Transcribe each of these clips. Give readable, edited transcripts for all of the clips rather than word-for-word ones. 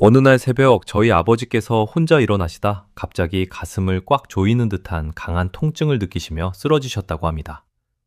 어느 날 새벽 저희 아버지께서 혼자 일어나시다 갑자기 가슴을 꽉 조이는 듯한 강한 통증을 느끼시며 쓰러지셨다고 합니다.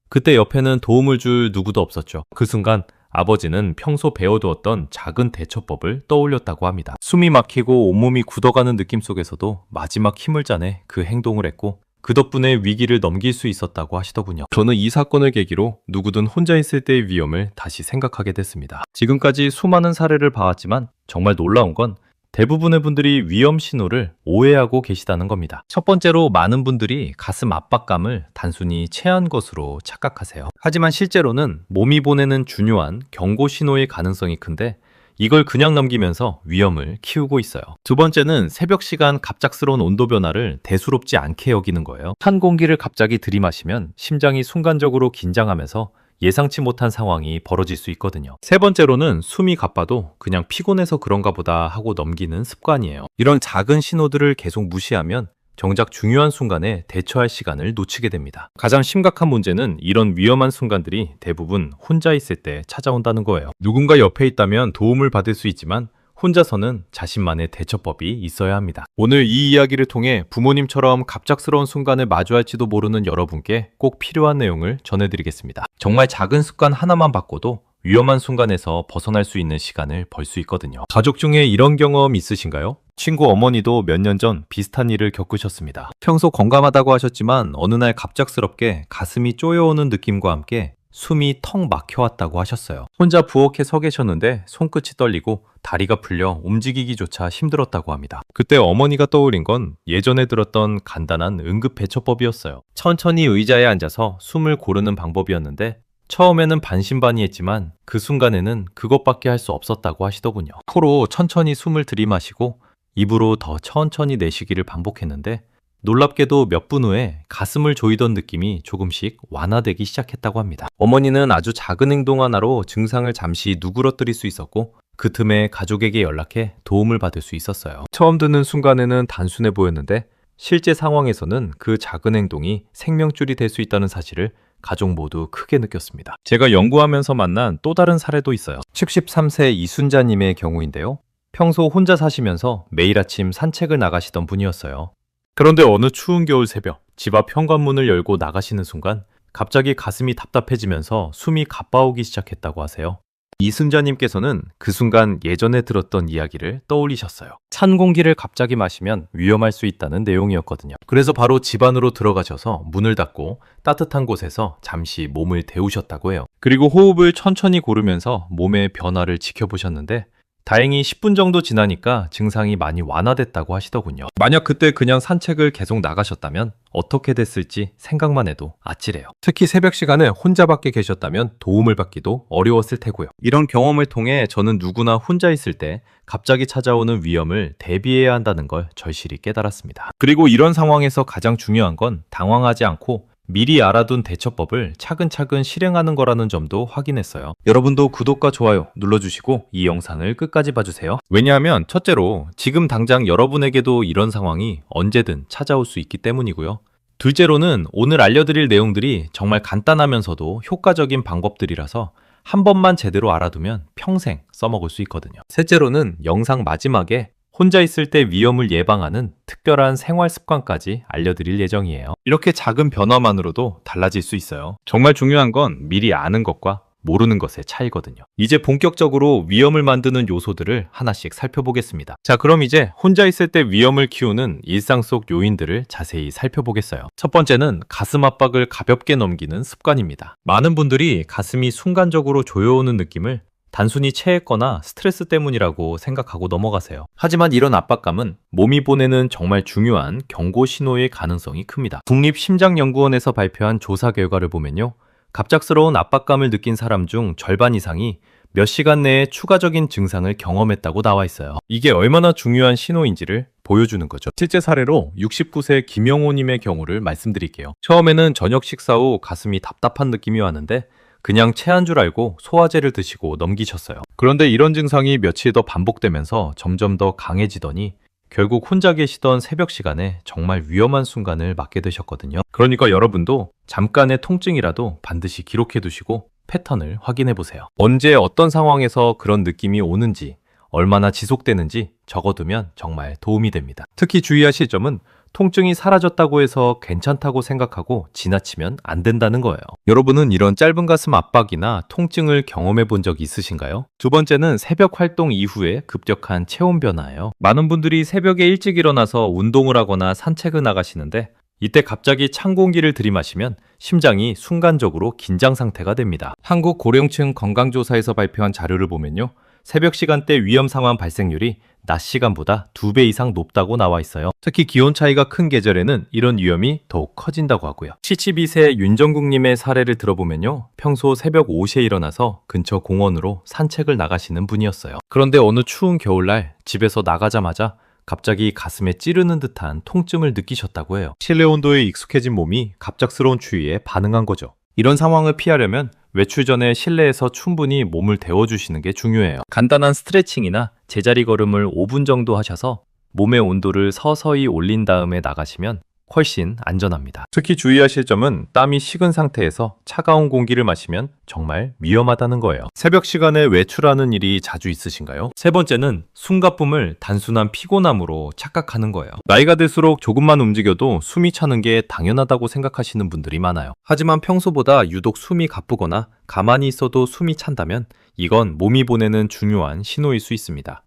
그때 옆에는 도움을 줄 누구도 없었죠. 그 순간 아버지는 평소 배워두었던 작은 대처법을 떠올렸다고 합니다. 숨이 막히고 온몸이 굳어가는 느낌 속에서도 마지막 힘을 짜내 그 행동을 했고 그 덕분에 위기를 넘길 수 있었다고 하시더군요. 저는 이 사건을 계기로 누구든 혼자 있을 때의 위험을 다시 생각하게 됐습니다. 지금까지 수많은 사례를 봐왔지만 정말 놀라운 건 대부분의 분들이 위험 신호를 오해하고 계시다는 겁니다. 첫 번째로 많은 분들이 가슴 압박감을 단순히 체한 것으로 착각하세요. 하지만 실제로는 몸이 보내는 중요한 경고 신호일 가능성이 큰데 이걸 그냥 넘기면서 위험을 키우고 있어요. 두 번째는 새벽 시간 갑작스러운 온도 변화를 대수롭지 않게 여기는 거예요. 찬 공기를 갑자기 들이마시면 심장이 순간적으로 긴장하면서 예상치 못한 상황이 벌어질 수 있거든요. 세 번째로는 숨이 가빠도 그냥 피곤해서 그런가 보다 하고 넘기는 습관이에요. 이런 작은 신호들을 계속 무시하면 정작 중요한 순간에 대처할 시간을 놓치게 됩니다. 가장 심각한 문제는 이런 위험한 순간들이 대부분 혼자 있을 때 찾아온다는 거예요. 누군가 옆에 있다면 도움을 받을 수 있지만 혼자서는 자신만의 대처법이 있어야 합니다. 오늘 이 이야기를 통해 부모님처럼 갑작스러운 순간을 마주할지도 모르는 여러분께 꼭 필요한 내용을 전해드리겠습니다. 정말 작은 습관 하나만 바꿔도 위험한 순간에서 벗어날 수 있는 시간을 벌 수 있거든요. 가족 중에 이런 경험 있으신가요? 친구 어머니도 몇 년 전 비슷한 일을 겪으셨습니다. 평소 건강하다고 하셨지만 어느 날 갑작스럽게 가슴이 쪼여오는 느낌과 함께 숨이 턱 막혀왔다고 하셨어요. 혼자 부엌에 서 계셨는데 손끝이 떨리고 다리가 풀려 움직이기조차 힘들었다고 합니다. 그때 어머니가 떠올린 건 예전에 들었던 간단한 응급대처법이었어요. 천천히 의자에 앉아서 숨을 고르는 방법이었는데 처음에는 반신반의했지만 그 순간에는 그것밖에 할 수 없었다고 하시더군요. 코로 천천히 숨을 들이마시고 입으로 더 천천히 내쉬기를 반복했는데 놀랍게도 몇 분 후에 가슴을 조이던 느낌이 조금씩 완화되기 시작했다고 합니다. 어머니는 아주 작은 행동 하나로 증상을 잠시 누그러뜨릴 수 있었고 그 틈에 가족에게 연락해 도움을 받을 수 있었어요. 처음 듣는 순간에는 단순해 보였는데 실제 상황에서는 그 작은 행동이 생명줄이 될 수 있다는 사실을 가족 모두 크게 느꼈습니다. 제가 연구하면서 만난 또 다른 사례도 있어요. 73세 이순자님의 경우인데요. 평소 혼자 사시면서 매일 아침 산책을 나가시던 분이었어요. 그런데 어느 추운 겨울 새벽 집 앞 현관문을 열고 나가시는 순간 갑자기 가슴이 답답해지면서 숨이 가빠오기 시작했다고 하세요. 이순자님께서는 그 순간 예전에 들었던 이야기를 떠올리셨어요. 찬 공기를 갑자기 마시면 위험할 수 있다는 내용이었거든요. 그래서 바로 집 안으로 들어가셔서 문을 닫고 따뜻한 곳에서 잠시 몸을 데우셨다고 해요. 그리고 호흡을 천천히 고르면서 몸의 변화를 지켜보셨는데 다행히 10분 정도 지나니까 증상이 많이 완화됐다고 하시더군요. 만약 그때 그냥 산책을 계속 나가셨다면 어떻게 됐을지 생각만 해도 아찔해요. 특히 새벽 시간에 혼자 밖에 계셨다면 도움을 받기도 어려웠을 테고요. 이런 경험을 통해 저는 누구나 혼자 있을 때 갑자기 찾아오는 위험을 대비해야 한다는 걸 절실히 깨달았습니다. 그리고 이런 상황에서 가장 중요한 건 당황하지 않고 미리 알아둔 대처법을 차근차근 실행하는 거라는 점도 확인했어요. 여러분도 구독과 좋아요 눌러주시고 이 영상을 끝까지 봐주세요. 왜냐하면 첫째로 지금 당장 여러분에게도 이런 상황이 언제든 찾아올 수 있기 때문이고요. 둘째로는 오늘 알려드릴 내용들이 정말 간단하면서도 효과적인 방법들이라서 한 번만 제대로 알아두면 평생 써먹을 수 있거든요. 셋째로는 영상 마지막에 혼자 있을 때 위험을 예방하는 특별한 생활 습관까지 알려드릴 예정이에요. 이렇게 작은 변화만으로도 달라질 수 있어요. 정말 중요한 건 미리 아는 것과 모르는 것의 차이거든요. 이제 본격적으로 위험을 만드는 요소들을 하나씩 살펴보겠습니다. 자, 그럼 이제 혼자 있을 때 위험을 키우는 일상 속 요인들을 자세히 살펴보겠어요. 첫 번째는 가슴 압박을 가볍게 넘기는 습관입니다. 많은 분들이 가슴이 순간적으로 조여오는 느낌을 단순히 체했거나 스트레스 때문이라고 생각하고 넘어가세요. 하지만 이런 압박감은 몸이 보내는 정말 중요한 경고 신호일 가능성이 큽니다. 국립심장연구원에서 발표한 조사 결과를 보면요. 갑작스러운 압박감을 느낀 사람 중 절반 이상이 몇 시간 내에 추가적인 증상을 경험했다고 나와 있어요. 이게 얼마나 중요한 신호인지를 보여주는 거죠. 실제 사례로 69세 김영호님의 경우를 말씀드릴게요. 처음에는 저녁 식사 후 가슴이 답답한 느낌이 왔는데 그냥 체한 줄 알고 소화제를 드시고 넘기셨어요. 그런데 이런 증상이 며칠 더 반복되면서 점점 더 강해지더니 결국 혼자 계시던 새벽 시간에 정말 위험한 순간을 맞게 되셨거든요. 그러니까 여러분도 잠깐의 통증이라도 반드시 기록해 두시고 패턴을 확인해 보세요. 언제 어떤 상황에서 그런 느낌이 오는지, 얼마나 지속되는지 적어두면 정말 도움이 됩니다. 특히 주의하실 점은 통증이 사라졌다고 해서 괜찮다고 생각하고 지나치면 안 된다는 거예요. 여러분은 이런 짧은 가슴 압박이나 통증을 경험해 본 적 있으신가요? 두 번째는 새벽 활동 이후에 급격한 체온 변화예요. 많은 분들이 새벽에 일찍 일어나서 운동을 하거나 산책을 나가시는데 이때 갑자기 찬 공기를 들이마시면 심장이 순간적으로 긴장 상태가 됩니다. 한국 고령층 건강조사에서 발표한 자료를 보면요. 새벽 시간대 위험 상황 발생률이 낮 시간보다 2배 이상 높다고 나와 있어요. 특히 기온 차이가 큰 계절에는 이런 위험이 더욱 커진다고 하고요. 72세 윤정국님의 사례를 들어보면요. 평소 새벽 5시에 일어나서 근처 공원으로 산책을 나가시는 분이었어요. 그런데 어느 추운 겨울날 집에서 나가자마자 갑자기 가슴에 찌르는 듯한 통증을 느끼셨다고 해요. 실내 온도에 익숙해진 몸이 갑작스러운 추위에 반응한 거죠. 이런 상황을 피하려면 외출 전에 실내에서 충분히 몸을 데워주시는 게 중요해요. 간단한 스트레칭이나 제자리 걸음을 5분 정도 하셔서 몸의 온도를 서서히 올린 다음에 나가시면 훨씬 안전합니다. 특히 주의하실 점은 땀이 식은 상태에서 차가운 공기를 마시면 정말 위험하다는 거예요. 새벽 시간에 외출하는 일이 자주 있으신가요? 세 번째는 숨가쁨을 단순한 피곤함으로 착각하는 거예요. 나이가 들수록 조금만 움직여도 숨이 차는 게 당연하다고 생각하시는 분들이 많아요. 하지만 평소보다 유독 숨이 가쁘거나 가만히 있어도 숨이 찬다면 이건 몸이 보내는 중요한 신호일 수 있습니다.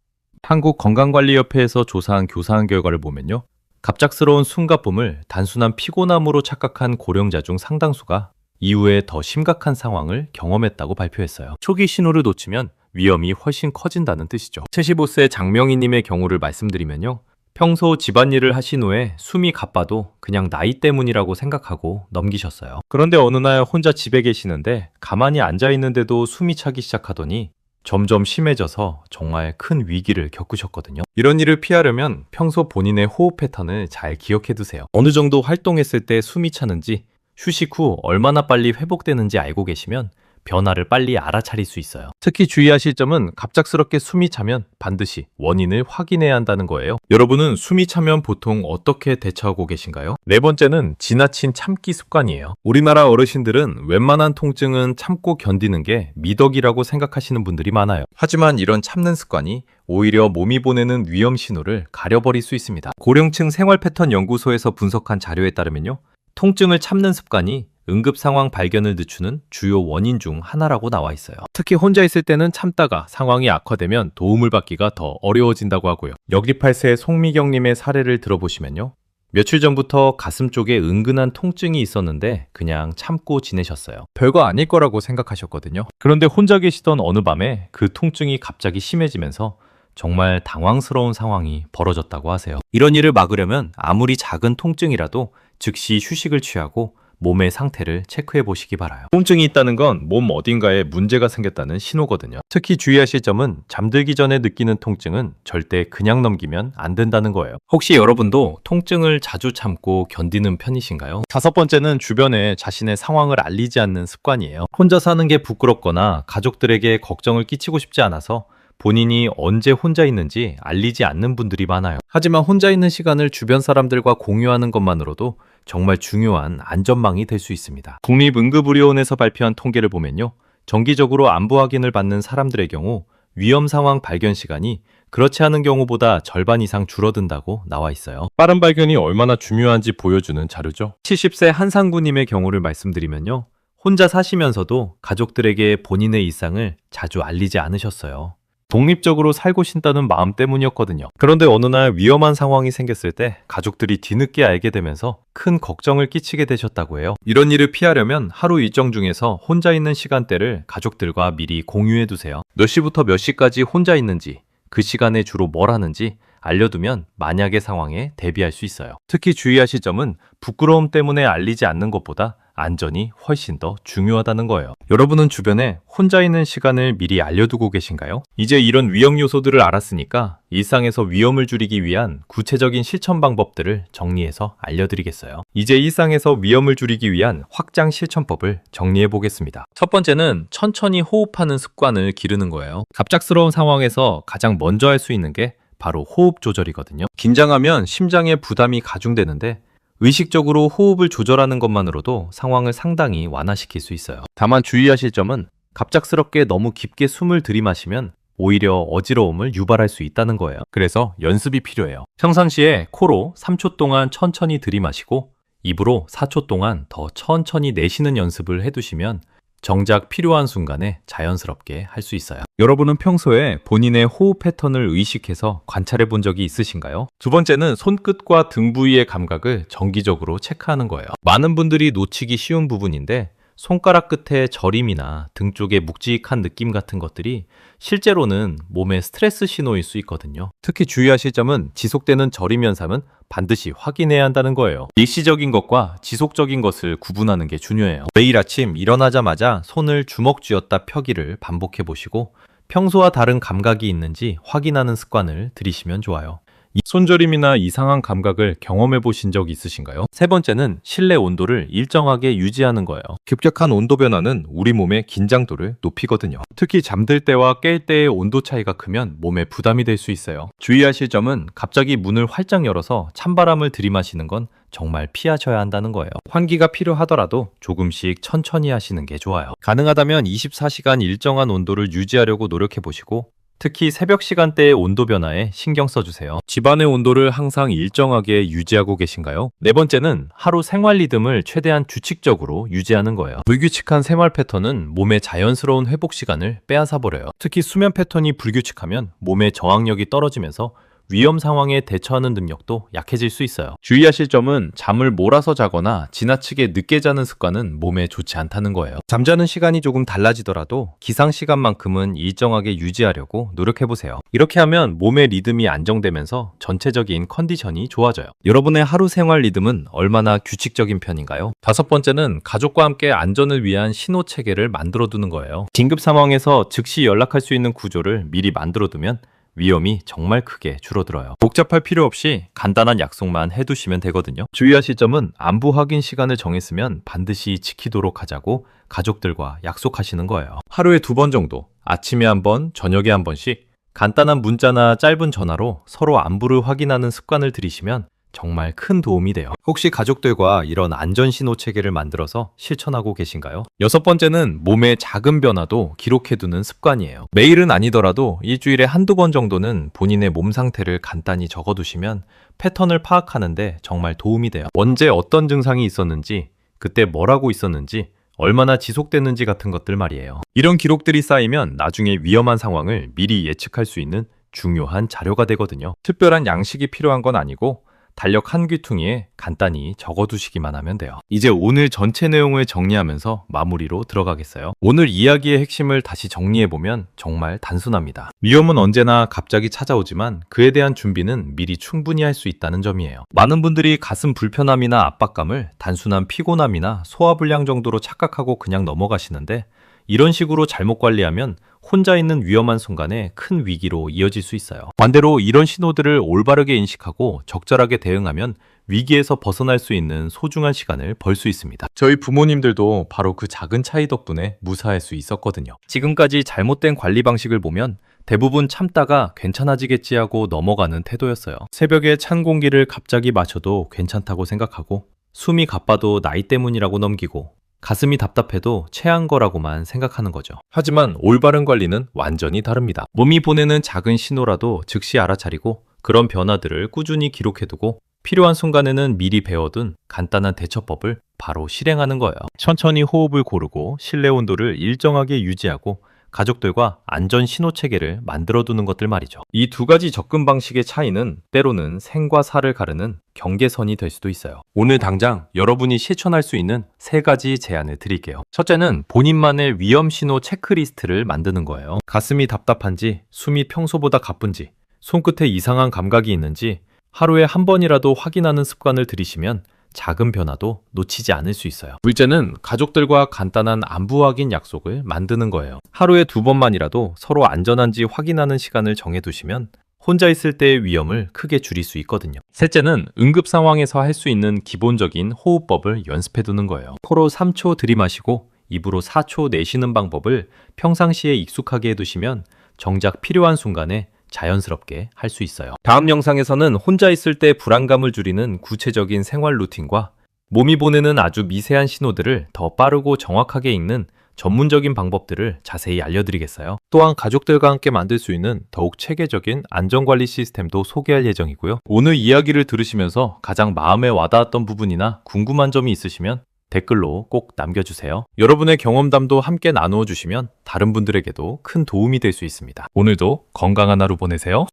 한국건강관리협회에서 조사한 교사한 결과를 보면요. 갑작스러운 숨가쁨을 단순한 피곤함으로 착각한 고령자 중 상당수가 이후에 더 심각한 상황을 경험했다고 발표했어요. 초기 신호를 놓치면 위험이 훨씬 커진다는 뜻이죠. 75세 장명희님의 경우를 말씀드리면요. 평소 집안일을 하신 후에 숨이 가빠도 그냥 나이 때문이라고 생각하고 넘기셨어요. 그런데 어느 날 혼자 집에 계시는데 가만히 앉아 있는데도 숨이 차기 시작하더니 점점 심해져서 정말 큰 위기를 겪으셨거든요. 이런 일을 피하려면 평소 본인의 호흡 패턴을 잘 기억해 두세요. 어느 정도 활동했을 때 숨이 차는지, 휴식 후 얼마나 빨리 회복되는지 알고 계시면 변화를 빨리 알아차릴 수 있어요. 특히 주의하실 점은 갑작스럽게 숨이 차면 반드시 원인을 확인해야 한다는 거예요. 여러분은 숨이 차면 보통 어떻게 대처하고 계신가요? 네 번째는 지나친 참기 습관이에요. 우리나라 어르신들은 웬만한 통증은 참고 견디는 게 미덕이라고 생각하시는 분들이 많아요. 하지만 이런 참는 습관이 오히려 몸이 보내는 위험 신호를 가려버릴 수 있습니다. 고령층 생활 패턴 연구소에서 분석한 자료에 따르면요. 통증을 참는 습관이 응급 상황 발견을 늦추는 주요 원인 중 하나라고 나와 있어요. 특히 혼자 있을 때는 참다가 상황이 악화되면 도움을 받기가 더 어려워진다고 하고요. 68세 송미경님의 사례를 들어보시면요. 며칠 전부터 가슴 쪽에 은근한 통증이 있었는데 그냥 참고 지내셨어요. 별거 아닐 거라고 생각하셨거든요. 그런데 혼자 계시던 어느 밤에 그 통증이 갑자기 심해지면서 정말 당황스러운 상황이 벌어졌다고 하세요. 이런 일을 막으려면 아무리 작은 통증이라도 즉시 휴식을 취하고 몸의 상태를 체크해 보시기 바라요. 통증이 있다는 건 몸 어딘가에 문제가 생겼다는 신호거든요. 특히 주의하실 점은 잠들기 전에 느끼는 통증은 절대 그냥 넘기면 안 된다는 거예요. 혹시 여러분도 통증을 자주 참고 견디는 편이신가요? 다섯 번째는 주변에 자신의 상황을 알리지 않는 습관이에요. 혼자 사는 게 부끄럽거나 가족들에게 걱정을 끼치고 싶지 않아서 본인이 언제 혼자 있는지 알리지 않는 분들이 많아요. 하지만 혼자 있는 시간을 주변 사람들과 공유하는 것만으로도 정말 중요한 안전망이 될 수 있습니다. 국립응급의료원에서 발표한 통계를 보면요. 정기적으로 안부 확인을 받는 사람들의 경우 위험 상황 발견 시간이 그렇지 않은 경우보다 절반 이상 줄어든다고 나와 있어요. 빠른 발견이 얼마나 중요한지 보여주는 자료죠. 70세 한상구님의 경우를 말씀드리면요. 혼자 사시면서도 가족들에게 본인의 일상을 자주 알리지 않으셨어요. 독립적으로 살고 싶다는 마음 때문이었거든요. 그런데 어느 날 위험한 상황이 생겼을 때 가족들이 뒤늦게 알게 되면서 큰 걱정을 끼치게 되셨다고 해요. 이런 일을 피하려면 하루 일정 중에서 혼자 있는 시간대를 가족들과 미리 공유해 두세요. 몇 시부터 몇 시까지 혼자 있는지, 그 시간에 주로 뭘 하는지 알려두면 만약의 상황에 대비할 수 있어요. 특히 주의하실 점은 부끄러움 때문에 알리지 않는 것보다 안전이 훨씬 더 중요하다는 거예요. 여러분은 주변에 혼자 있는 시간을 미리 알려두고 계신가요? 이제 이런 위험 요소들을 알았으니까 일상에서 위험을 줄이기 위한 구체적인 실천 방법들을 정리해서 알려드리겠어요. 이제 일상에서 위험을 줄이기 위한 확장 실천법을 정리해 보겠습니다. 첫 번째는 천천히 호흡하는 습관을 기르는 거예요. 갑작스러운 상황에서 가장 먼저 할 수 있는 게 바로 호흡 조절이거든요. 긴장하면 심장에 부담이 가중되는데 의식적으로 호흡을 조절하는 것만으로도 상황을 상당히 완화시킬 수 있어요. 다만 주의하실 점은 갑작스럽게 너무 깊게 숨을 들이마시면 오히려 어지러움을 유발할 수 있다는 거예요. 그래서 연습이 필요해요. 평상시에 코로 3초 동안 천천히 들이마시고 입으로 4초 동안 더 천천히 내쉬는 연습을 해두시면 정작 필요한 순간에 자연스럽게 할 수 있어요. 여러분은 평소에 본인의 호흡 패턴을 의식해서 관찰해 본 적이 있으신가요? 두 번째는 손끝과 등 부위의 감각을 정기적으로 체크하는 거예요. 많은 분들이 놓치기 쉬운 부분인데 손가락 끝에 저림이나 등 쪽에 묵직한 느낌 같은 것들이 실제로는 몸의 스트레스 신호일 수 있거든요. 특히 주의하실 점은 지속되는 저림 현상은 반드시 확인해야 한다는 거예요. 일시적인 것과 지속적인 것을 구분하는 게 중요해요. 매일 아침 일어나자마자 손을 주먹 쥐었다 펴기를 반복해 보시고 평소와 다른 감각이 있는지 확인하는 습관을 들이시면 좋아요. 이 손저림이나 이상한 감각을 경험해 보신 적 있으신가요? 세 번째는 실내 온도를 일정하게 유지하는 거예요. 급격한 온도 변화는 우리 몸의 긴장도를 높이거든요. 특히 잠들 때와 깰 때의 온도 차이가 크면 몸에 부담이 될 수 있어요. 주의하실 점은 갑자기 문을 활짝 열어서 찬바람을 들이마시는 건 정말 피하셔야 한다는 거예요. 환기가 필요하더라도 조금씩 천천히 하시는 게 좋아요. 가능하다면 24시간 일정한 온도를 유지하려고 노력해 보시고 특히 새벽 시간대의 온도 변화에 신경 써주세요. 집안의 온도를 항상 일정하게 유지하고 계신가요? 네 번째는 하루 생활 리듬을 최대한 규칙적으로 유지하는 거예요. 불규칙한 생활 패턴은 몸의 자연스러운 회복 시간을 빼앗아버려요. 특히 수면 패턴이 불규칙하면 몸의 저항력이 떨어지면서 위험 상황에 대처하는 능력도 약해질 수 있어요. 주의하실 점은 잠을 몰아서 자거나 지나치게 늦게 자는 습관은 몸에 좋지 않다는 거예요. 잠자는 시간이 조금 달라지더라도 기상 시간만큼은 일정하게 유지하려고 노력해보세요. 이렇게 하면 몸의 리듬이 안정되면서 전체적인 컨디션이 좋아져요. 여러분의 하루 생활 리듬은 얼마나 규칙적인 편인가요? 다섯 번째는 가족과 함께 안전을 위한 신호 체계를 만들어두는 거예요. 긴급 상황에서 즉시 연락할 수 있는 구조를 미리 만들어두면 위험이 정말 크게 줄어들어요. 복잡할 필요 없이 간단한 약속만 해두시면 되거든요. 주의하실 점은 안부 확인 시간을 정했으면 반드시 지키도록 하자고 가족들과 약속하시는 거예요. 하루에 2번 정도, 아침에 1번, 저녁에 1번씩 간단한 문자나 짧은 전화로 서로 안부를 확인하는 습관을 들이시면 정말 큰 도움이 돼요. 혹시 가족들과 이런 안전 신호 체계를 만들어서 실천하고 계신가요? 여섯 번째는 몸의 작은 변화도 기록해두는 습관이에요. 매일은 아니더라도 일주일에 한두 번 정도는 본인의 몸 상태를 간단히 적어두시면 패턴을 파악하는데 정말 도움이 돼요. 언제 어떤 증상이 있었는지, 그때 뭘 하고 있었는지, 얼마나 지속됐는지 같은 것들 말이에요. 이런 기록들이 쌓이면 나중에 위험한 상황을 미리 예측할 수 있는 중요한 자료가 되거든요. 특별한 양식이 필요한 건 아니고 달력 한 귀퉁이에 간단히 적어두시기만 하면 돼요. 이제 오늘 전체 내용을 정리하면서 마무리로 들어가겠어요. 오늘 이야기의 핵심을 다시 정리해보면 정말 단순합니다. 위험은 언제나 갑자기 찾아오지만 그에 대한 준비는 미리 충분히 할 수 있다는 점이에요. 많은 분들이 가슴 불편함이나 압박감을 단순한 피곤함이나 소화불량 정도로 착각하고 그냥 넘어가시는데 이런 식으로 잘못 관리하면 혼자 있는 위험한 순간에 큰 위기로 이어질 수 있어요. 반대로 이런 신호들을 올바르게 인식하고 적절하게 대응하면 위기에서 벗어날 수 있는 소중한 시간을 벌 수 있습니다. 저희 부모님들도 바로 그 작은 차이 덕분에 무사할 수 있었거든요. 지금까지 잘못된 관리 방식을 보면 대부분 참다가 괜찮아지겠지 하고 넘어가는 태도였어요. 새벽에 찬 공기를 갑자기 마셔도 괜찮다고 생각하고 숨이 가빠도 나이 때문이라고 넘기고 가슴이 답답해도 체한 거라고만 생각하는 거죠. 하지만 올바른 관리는 완전히 다릅니다. 몸이 보내는 작은 신호라도 즉시 알아차리고 그런 변화들을 꾸준히 기록해두고 필요한 순간에는 미리 배워둔 간단한 대처법을 바로 실행하는 거예요. 천천히 호흡을 고르고 실내 온도를 일정하게 유지하고 가족들과 안전 신호 체계를 만들어두는 것들 말이죠. 이 두 가지 접근 방식의 차이는 때로는 생과 사를 가르는 경계선이 될 수도 있어요. 오늘 당장 여러분이 실천할 수 있는 3가지 제안을 드릴게요. 첫째는 본인만의 위험 신호 체크리스트를 만드는 거예요. 가슴이 답답한지, 숨이 평소보다 가쁜지, 손끝에 이상한 감각이 있는지 하루에 한 번이라도 확인하는 습관을 들이시면 작은 변화도 놓치지 않을 수 있어요. 둘째는 가족들과 간단한 안부 확인 약속을 만드는 거예요. 하루에 2번만이라도 서로 안전한지 확인하는 시간을 정해두시면 혼자 있을 때의 위험을 크게 줄일 수 있거든요. 셋째는 응급 상황에서 할 수 있는 기본적인 호흡법을 연습해두는 거예요. 코로 3초 들이마시고 입으로 4초 내쉬는 방법을 평상시에 익숙하게 해두시면 정작 필요한 순간에 자연스럽게 할 수 있어요. 다음 영상에서는 혼자 있을 때 불안감을 줄이는 구체적인 생활 루틴과 몸이 보내는 아주 미세한 신호들을 더 빠르고 정확하게 읽는 전문적인 방법들을 자세히 알려드리겠어요. 또한 가족들과 함께 만들 수 있는 더욱 체계적인 안전관리 시스템도 소개할 예정이고요. 오늘 이야기를 들으시면서 가장 마음에 와닿았던 부분이나 궁금한 점이 있으시면 댓글로 꼭 남겨주세요. 여러분의 경험담도 함께 나누어 주시면 다른 분들에게도 큰 도움이 될 수 있습니다. 오늘도 건강한 하루 보내세요.